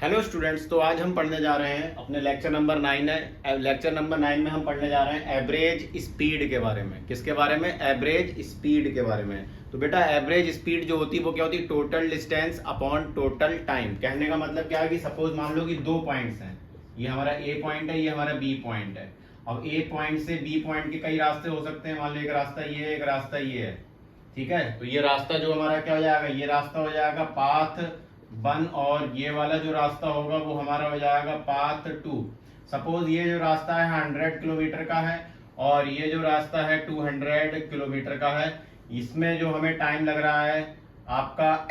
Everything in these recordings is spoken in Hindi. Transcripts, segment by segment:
हेलो स्टूडेंट्स, तो आज हम पढ़ने जा रहे हैं अपने लेक्चर नंबर 9 है। लेक्चर नंबर 9 में हम पढ़ने जा रहे हैं एवरेज स्पीड के बारे में। किसके बारे में? एवरेज स्पीड के बारे में। तो बेटा एवरेज स्पीड जो होती है वो क्या होती है? Total distance upon total time. कहने का मतलब क्या है कि सपोज मान लो कि दो पॉइंट्स हैं, ये हमारा ए पॉइंट है, ये हमारा बी पॉइंट है। अब ए पॉइंट से बी पॉइंट के कई रास्ते हो सकते हैं। मान लो एक रास्ता ये है, एक रास्ता ये है, ठीक है। तो ये रास्ता जो हमारा क्या हो जाएगा, ये रास्ता हो जाएगा पाथ 1 और ये वाला जो रास्ता होगा वो हमारा हो जाएगा पाथ 2। सपोज ये जो रास्ता है 100 किलोमीटर का है और ये जो रास्ता है 200 किलोमीटर का है। इसमें जो हमें टाइम लग रहा है आपका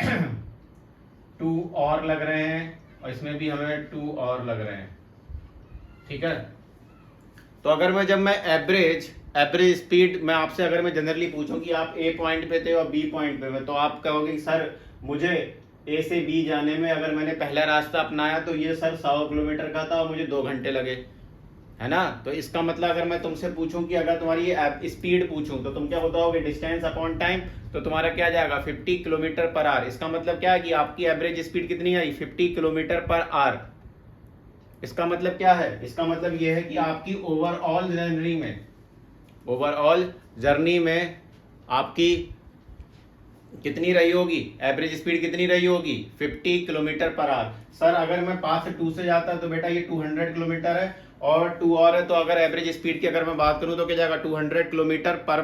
2 और लग रहे हैं और इसमें भी हमें 2 और लग रहे हैं, ठीक है। तो अगर मैं एवरेज स्पीड मैं आपसे अगर मैं जनरली पूछूं कि आप ए पॉइंट पे थे और बी पॉइंट पे थे, तो आप कहोगे सर मुझे ए से बी जाने में अगर मैंने पहला रास्ता अपनाया तो ये सर 100 किलोमीटर का था और मुझे 2 घंटे लगे, है ना। तो इसका मतलब अगर मैं तुमसे पूछूं कि अगर तुम्हारी ये स्पीड पूछूं तो तुम क्या बताओगे? Distance upon time. तो तुम्हारा क्या जाएगा? 50 किलोमीटर पर आवर। इसका मतलब क्या है कि आपकी एवरेज स्पीड कितनी आई? 50 किलोमीटर पर आवर। इसका मतलब क्या है? इसका मतलब यह है कि आपकी ओवरऑल जर्नी में आपकी कितनी रही होगी? एवरेज स्पीड कितनी रही होगी? 50 किलोमीटर पर आवर। सर अगर मैं पाथ 2 से जाता तो बेटा ये 200 किलोमीटर है और 2 और है, तो अगर एवरेज स्पीड की अगर मैं बात करूं तो क्या जाएगा? 200 किलोमीटर पर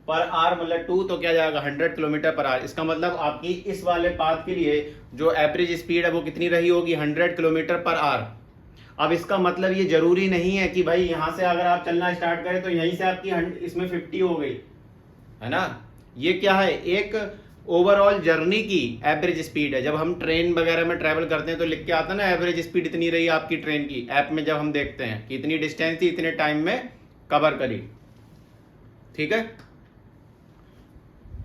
आवर मतलब 2, तो क्या जाएगा? 100 किलोमीटर पर आवर। इसका मतलब आपकी इस वाले पाथ के लिए जो एवरेज स्पीड है वो कितनी रही होगी? 100 किलोमीटर पर आवर। अब इसका मतलब ये जरूरी नहीं है कि भाई यहां से अगर आप चलना स्टार्ट करें तो यहीं से आपकी इसमें 50 हो गई, है ना। ये क्या है? एक ओवरऑल जर्नी की एवरेज स्पीड है। जब हम ट्रेन वगैरह में ट्रैवल करते हैं तो लिख के आता है ना एवरेज स्पीड इतनी रही आपकी ट्रेन की। ऐप में जब हम देखते हैं कि इतनी डिस्टेंस थी, इतने टाइम में कवर करी, ठीक है।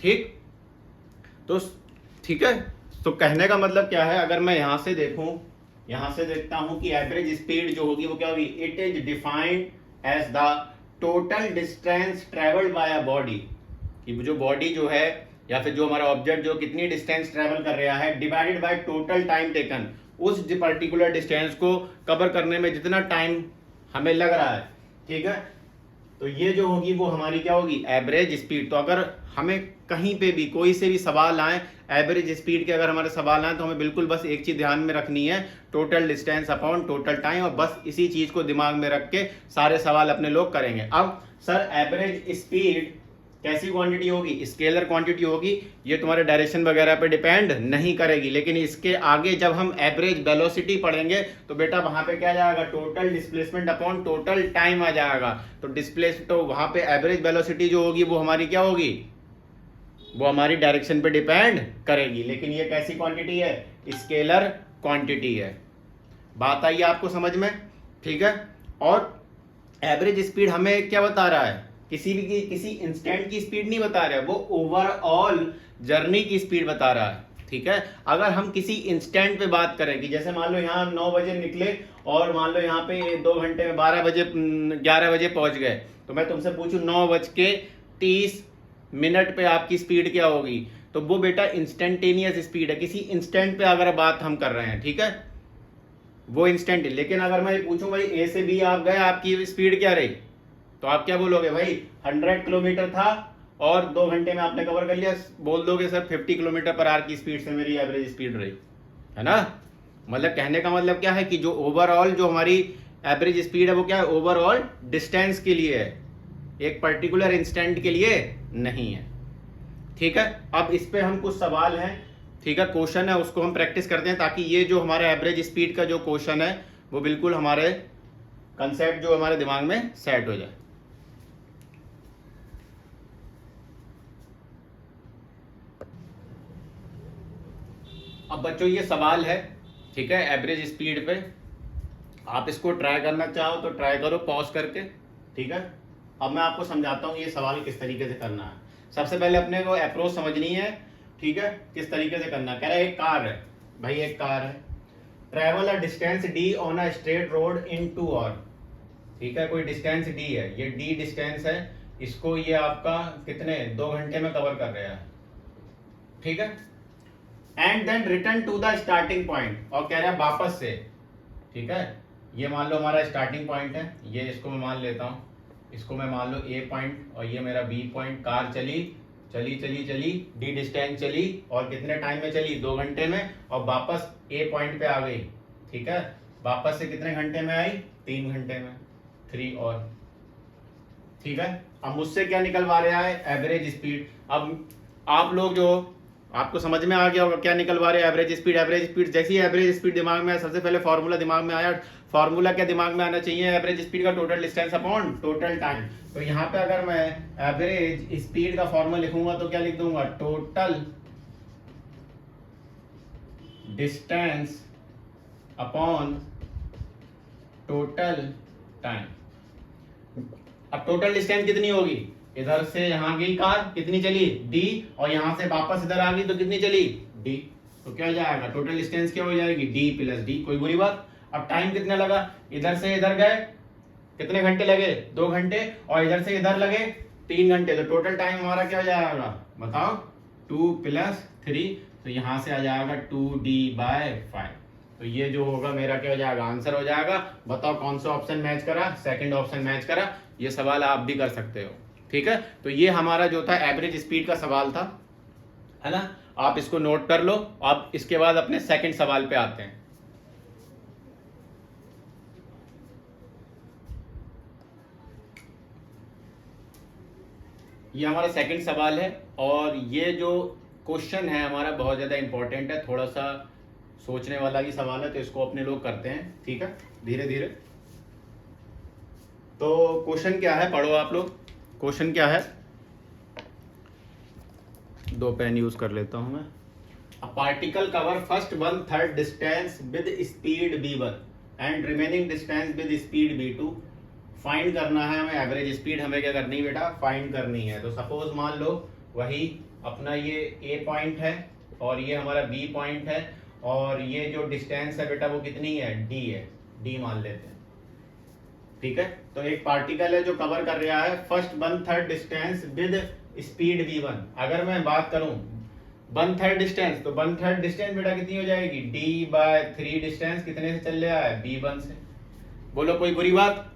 ठीक तो ठीक है। तो कहने का मतलब क्या है, अगर मैं यहां से देखता हूं कि एवरेज स्पीड जो होगी वो क्या होगी? It is defined as the total distance travelled by a body. कि जो बॉडी जो है या फिर जो हमारा ऑब्जेक्ट जो कितनी डिस्टेंस ट्रेवल कर रहा है divided by total time taken. उस पर्टिकुलर डिस्टेंस को कवर करने में जितना टाइम हमें लग रहा है, ठीक है। तो ये जो होगी वो हमारी क्या होगी? Average speed. तो अगर हमें कहीं पे भी कोई से भी सवाल आए एवरेज स्पीड के, अगर हमारे सवाल आए तो हमें बिल्कुल बस एक चीज ध्यान में रखनी है, total distance upon total time. और बस इसी चीज को दिमाग में रख के सारे सवाल अपने लोग करेंगे। अब सर एवरेज स्पीड कैसी क्वांटिटी होगी? स्केलर क्वांटिटी होगी। ये तुम्हारे डायरेक्शन वगैरह पे डिपेंड नहीं करेगी। लेकिन इसके आगे जब हम एवरेज वेलोसिटी पढ़ेंगे तो बेटा वहां पे क्या जाएगा? Total displacement upon total time आ जाएगा। तो तो वहां पे एवरेज वेलोसिटी जो होगी वो हमारी क्या होगी? वो हमारी डायरेक्शन पे डिपेंड करेगी। लेकिन ये कैसी क्वांटिटी है? स्केलर क्वांटिटी है। बात आई आपको समझ में? ठीक है। और एवरेज स्पीड हमें क्या बता रहा है? किसी इंस्टेंट की स्पीड नहीं बता रहा है, वो ओवरऑल जर्नी की स्पीड बता रहा है, ठीक है। अगर हम किसी इंस्टेंट पे बात करें कि जैसे मान लो यहाँ 9 बजे निकले और मान लो यहाँ पे 2 घंटे में 11 बजे पहुंच गए, तो मैं तुमसे पूछूं 9:30 पे आपकी स्पीड क्या होगी? तो वो बेटा इंस्टेंटेनियस स्पीड है। किसी इंस्टेंट पे अगर बात हम कर रहे हैं, ठीक है, वो इंस्टेंट। लेकिन अगर मैं पूछूं भाई ए से बी आप गए, आपकी स्पीड क्या रही? तो आप क्या बोलोगे? भाई 100 किलोमीटर था और 2 घंटे में आपने कवर कर लिया। बोल दोगे सर 50 किलोमीटर पर आवर की स्पीड से मेरी एवरेज स्पीड रही, है ना। मतलब कहने का मतलब क्या है कि जो ओवरऑल जो हमारी एवरेज स्पीड है वो क्या है? ओवरऑल डिस्टेंस के लिए है, एक पर्टिकुलर इंस्टेंट के लिए नहीं है, ठीक है। अब इस पे हम कुछ सवाल हैं, ठीक है, क्वेश्चन है, उसको हम प्रैक्टिस करते हैं ताकि ये जो हमारे एवरेज स्पीड का जो क्वेश्चन है वो बिल्कुल हमारे कंसेप्ट जो हमारे दिमाग में सेट हो जाए। अब बच्चों ये सवाल है, ठीक है, एवरेज स्पीड पे। आप इसको ट्राई करना चाहो तो ट्राई करो पॉज करके, ठीक है। अब मैं आपको समझाता हूँ ये सवाल किस तरीके से करना है। सबसे पहले अपने को अप्रोच समझनी है, ठीक है, किस तरीके से करना है। कह रहा है एक कार है, भाई एक कार है, travel a distance D on a straight road in 2 hour, ठीक है। कोई डिस्टेंस डी है, ये डी डिस्टेंस है, इसको ये आपका कितने 2 घंटे में कवर कर रहा है, ठीक है। And then return to the starting point, और कह रहा है वापस से, ठीक है। ये मान लो हमारा स्टार्टिंग पॉइंट है, ये इसको मैं मान लेता हूँ, इसको मैं मान लो ए पॉइंट और ये मेरा बी पॉइंट। कार चली चली चली चली, डी डिस्टेंस चली, और कितने टाइम में चली, 2 घंटे में, और वापस ए पॉइंट पे आ गई, ठीक है। वापस से कितने घंटे में आई, 3 घंटे में, 3 और, ठीक है। अब मुझसे क्या निकलवा रहा है, एवरेज स्पीड। अब आप लोग जो, आपको समझ में आ गया होगा क्या निकलवा रहे हैं, एवरेज स्पीड। एवरेज स्पीड, जैसी एवरेज स्पीड दिमाग में आया, सबसे पहले फॉर्मूला दिमाग में आया। फॉर्मूला क्या दिमाग में आना चाहिए, एवरेज स्पीड का total distance upon total time. तो यहाँ पे अगर मैं एवरेज स्पीड का फॉर्मूला लिखूंगा तो क्या लिख दूंगा, total distance upon total time. अब टोटल डिस्टेंस कितनी होगी, इधर से यहां गई कार, कितनी चली, डी, और यहां से वापस इधर आ गई तो कितनी चली, डी। तो क्या हो जाएगा, टोटल डिस्टेंस क्या हो जाएगी, डी प्लस डी। कोई बुरी बात। अब टाइम कितना लगा, इधर से इधर गए कितने घंटे लगे, 2 घंटे, और इधर से इधर लगे 3 घंटे। तो टोटल टाइम हमारा क्या हो जाएगा, बताओ, 2 + 3, तो यहां से आ जाएगा 2D/5। तो ये जो होगा मेरा क्या हो जाएगा, आंसर हो जाएगा। बताओ कौन सा ऑप्शन मैच करा, सेकंड ऑप्शन मैच करा। ये सवाल आप भी कर सकते हो, ठीक है। तो ये हमारा जो था एवरेज स्पीड का सवाल था, है ना। आप इसको नोट कर लो। अब इसके बाद अपने सेकंड सवाल पे आते हैं। ये हमारा सेकंड सवाल है, और ये जो क्वेश्चन है हमारा बहुत ज्यादा इंपॉर्टेंट है, थोड़ा सा सोचने वाला ही सवाल है, तो इसको अपने लोग करते हैं, ठीक है, धीरे धीरे। तो क्वेश्चन क्या है, पढ़ो आप लोग। क्वेश्चन क्या है, 2 पेन यूज कर लेता हूं मैं। A particle cover first 1/3 distance with speed v1 and remaining distance with speed v2। Find करना है हमें एवरेज स्पीड। हमें क्या करनी है बेटा, फाइंड करनी है। तो सपोज मान लो वही अपना ये ए पॉइंट है, और ये हमारा बी पॉइंट है, और ये जो डिस्टेंस है बेटा वो कितनी है, डी है, डी मान लेते हैं, ठीक है। तो एक पार्टिकल है जो कवर कर रहा है first 1/3 distance with speed v1। अगर मैं बात करूं 1/3 डिस्टेंस, तो 1/3 डिस्टेंस बेटा कितनी हो जाएगी, d/3 डिस्टेंस कितने से चल रहा है, b1 से। बोलो कोई बुरी बात,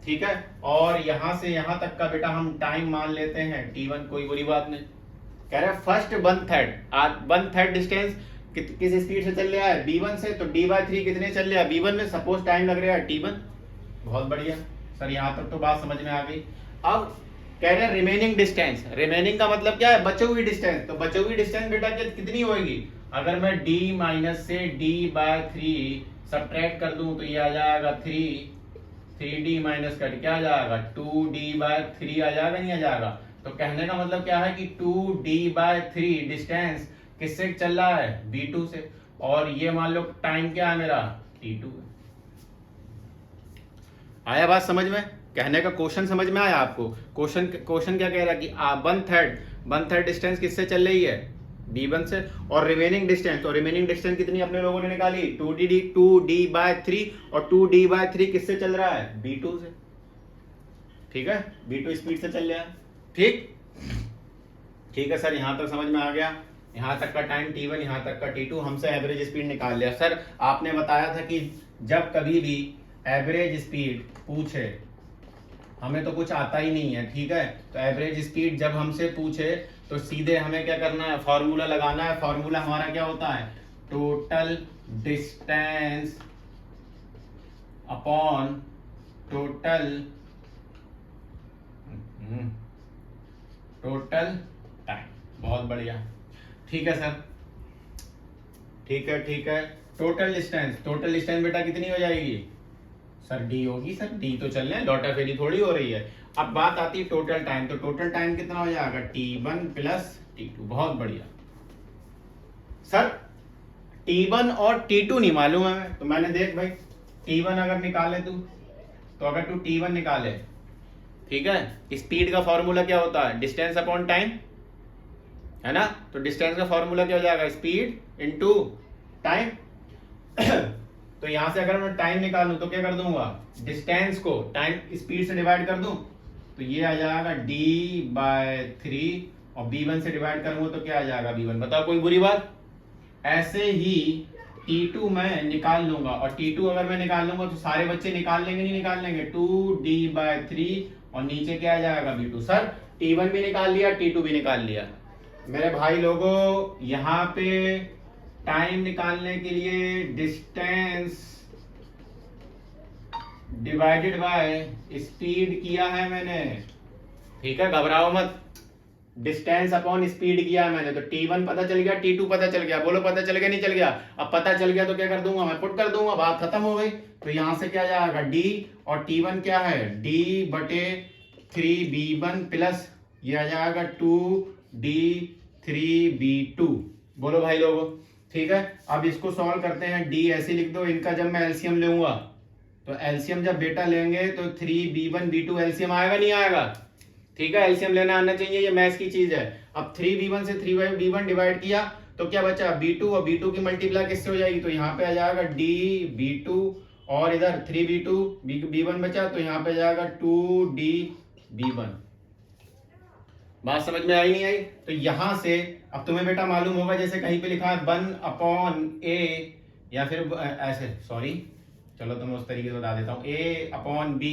ठीक है। और यहां से यहां तक का बेटा हम टाइम मान लेते हैं t1, कोई बुरी बात नहीं। कह रहे हैं फर्स्ट 1/3 डिस्टेंस किस स्पीड से चल रहा है, b1 से, तो d/3 कितने चल रहा है, b1 में। सपोज टाइम लग रहा है t1। बहुत बढ़िया सर, यहां तक तो बात समझ में आ गई। अब कह रहे हैं रिमेनिंग डिस्टेंस। रिमेनिंग का मतलब क्या है, बची हुई डिस्टेंस। तो बची हुई डिस्टेंस बेटा कितनी होगी, अगर मैं d- से d/3 सब्ट्रैक्ट कर दूं तो ये आ जाएगा 3d माइनस कट क्या आ जाएगा, 2d/3 आ जाएगा, नहीं आ जाएगा। तो कहने का मतलब क्या है कि 2d/3 डिस्टेंस किससे चल रहा है, b2 से, और ये मान लो टाइम क्या है मेरा, t2 है। आया बात समझ में, कहने का क्वेश्चन समझ में आया आपको। क्वेश्चन क्या कह रहा है कि 1/3 डिस्टेंस किससे चल रही है, b1 से, और रिमेनिंग डिस्टेंस, और रिमेनिंग डिस्टेंस कितनी अपने लोगों ने निकाली, 2d/3, और 2d/3 किससे चल रहा है, b2 से, ठीक है। b2 स्पीड से चल रहा है, ठीक है सर, यहां तक समझ में आ गया। यहां तक का टाइम t1, यहां तक का t2, हमसे एवरेज स्पीड निकाल लिया। सर आपने बताया था कि जब कभी भी एवरेज स्पीड पूछे, हमें तो कुछ आता ही नहीं है, ठीक है। तो एवरेज स्पीड जब हमसे पूछे तो सीधे हमें क्या करना है, फॉर्मूला लगाना है। फॉर्मूला हमारा क्या होता है, total distance upon total time. बहुत बढ़िया, ठीक है सर, ठीक है। टोटल डिस्टेंस बेटा कितनी हो जाएगी, सर डी होगी। सर डी तो चल रहे हैं, लौटा फेरी थोड़ी हो रही है। अब बात आती है टोटल टाइम, तो टोटल टाइम कितना हो जाएगा, t1 + t2। बहुत बढ़िया सर, t1 और t2 नहीं मालूम है, तो मैंने देख भाई t1 अगर निकाले तो अगर तू t1 निकाले, ठीक है, स्पीड का फॉर्मूला क्या होता है, डिस्टेंस अपॉन टाइम, है ना। तो डिस्टेंस का फॉर्मूला क्या हो जाएगा, स्पीड इनटू टाइम। तो यहां से अगर मैं टाइम निकालूं तो क्या कर दूंगा, डिस्टेंस को टाइम स्पीड से डिवाइड कर दूं, तो ये आ जाएगा d/3, और b1 से डिवाइड करूंगा तो क्या आ जाएगा, b1। बताओ कोई बुरी बात, ऐसे ही T2 मैं निकाल लूंगा, और T2 अगर मैं निकाल लूंगा तो सारे बच्चे निकाल लेंगे, नहीं निकाल लेंगे, 2D/3 और नीचे क्या आ जाएगा B2। सर T1 भी निकाल लिया, T2 भी निकाल लिया। मेरे भाई लोगों यहाँ पे टाइम निकालने के लिए डिस्टेंस डिवाइडेड बाय स्पीड किया है मैंने, ठीक है, घबराओ मत। डिस्टेंस अपॉन स्पीड किया है मैंने, तो T1 पता चल गया, T2 पता चल गया। बोलो पता चल गया नहीं चल गया? अब पता चल गया तो क्या कर दूंगा मैं, पुट कर दूंगा, बात खत्म हो गई। तो यहां से क्या जाएगा D, और T1 क्या है D/3B1 प्लस ये आ जाएगा 2D3B2। बोलो भाई लोगों, ठीक है। अब इसको सॉल्व करते हैं। D ऐसे लिख दो, इनका जब मैं एलसीएम लूंगा तो एलसीएम जब बेटा लेंगे तो 3B1B2 एलसीएम आएगा नहीं आएगा? ठीक है, एलसीएम लेना आना चाहिए, ये मैथ्स की चीज है। अब 3B1 से 3B1 डिवाइड किया तो क्या बचा B2, और B2 की मल्टीप्लाई किससे हो जाएगी, तो यहाँ पे आ जाएगा DB2, और इधर 3B2 B1 बचा तो यहाँ पे आ जाएगा 2DB1। बात समझ में आई नहीं आई? तो यहां से अब तुम्हें बेटा मालूम होगा, जैसे कहीं पे लिखा है 1/A, या फिर ऐसे, सॉरी चलो तो मैं उस तरीके से बता देता हूँ, A/B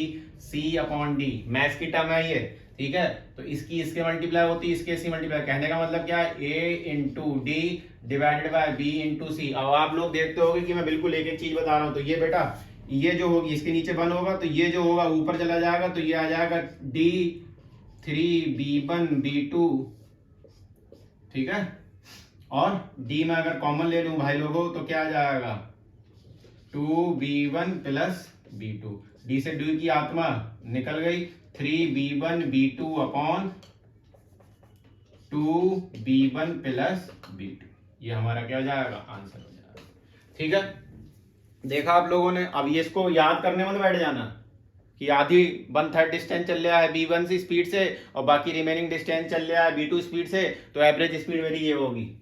C/D, मैथ्स की टर्म है ये, ठीक है। तो इसकी इसके मल्टीप्लाई होती है, इसके इसकी मल्टीप्लाई, कहने का मतलब क्या है, A/D divided by B × C। अब आप लोग देखते होगे कि मैं बिल्कुल एक एक चीज बता रहा हूँ। तो ये बेटा ये जो होगी इसके नीचे 1 होगा, तो ये जो होगा ऊपर चला जाएगा, तो ये आ जाएगा D3B1B2, ठीक है। और D में अगर कॉमन ले लूं भाई लोगों तो क्या आ जाएगा 2B1 प्लस B2। D से D की आत्मा निकल गई, 3B1B2 upon 2B1 plus B2। ये हमारा क्या हो जाएगा, आंसर हो जाएगा, ठीक है। देखा आप लोगों ने? अब ये इसको याद करने में बैठ जाना कि आधी 1/3 डिस्टेंस चल रहा है B1 से स्पीड से, और बाकी रिमेनिंग डिस्टेंस चल रहा है B2 स्पीड से, तो एवरेज स्पीड मेरी ये होगी।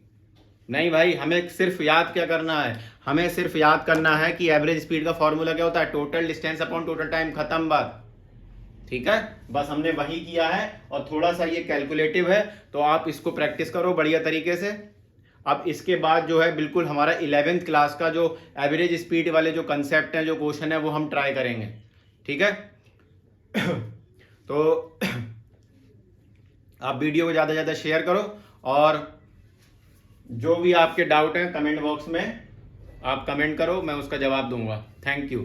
नहीं भाई, हमें सिर्फ याद क्या करना है, हमें सिर्फ याद करना है कि एवरेज स्पीड का फॉर्मूला क्या होता है, total distance upon total time, खत्म बात, ठीक है। बस हमने वही किया है, और थोड़ा सा ये कैलकुलेटिव है, तो आप इसको प्रैक्टिस करो बढ़िया तरीके से। अब इसके बाद जो है बिल्कुल हमारा 11th क्लास का जो एवरेज स्पीड वाले जो कंसेप्ट है, जो क्वेश्चन है, वो हम ट्राई करेंगे, ठीक है। तो आप वीडियो को ज़्यादा से ज़्यादा शेयर करो, और जो भी आपके डाउट है कमेंट बॉक्स में आप कमेंट करो, मैं उसका जवाब दूंगा। Thank you.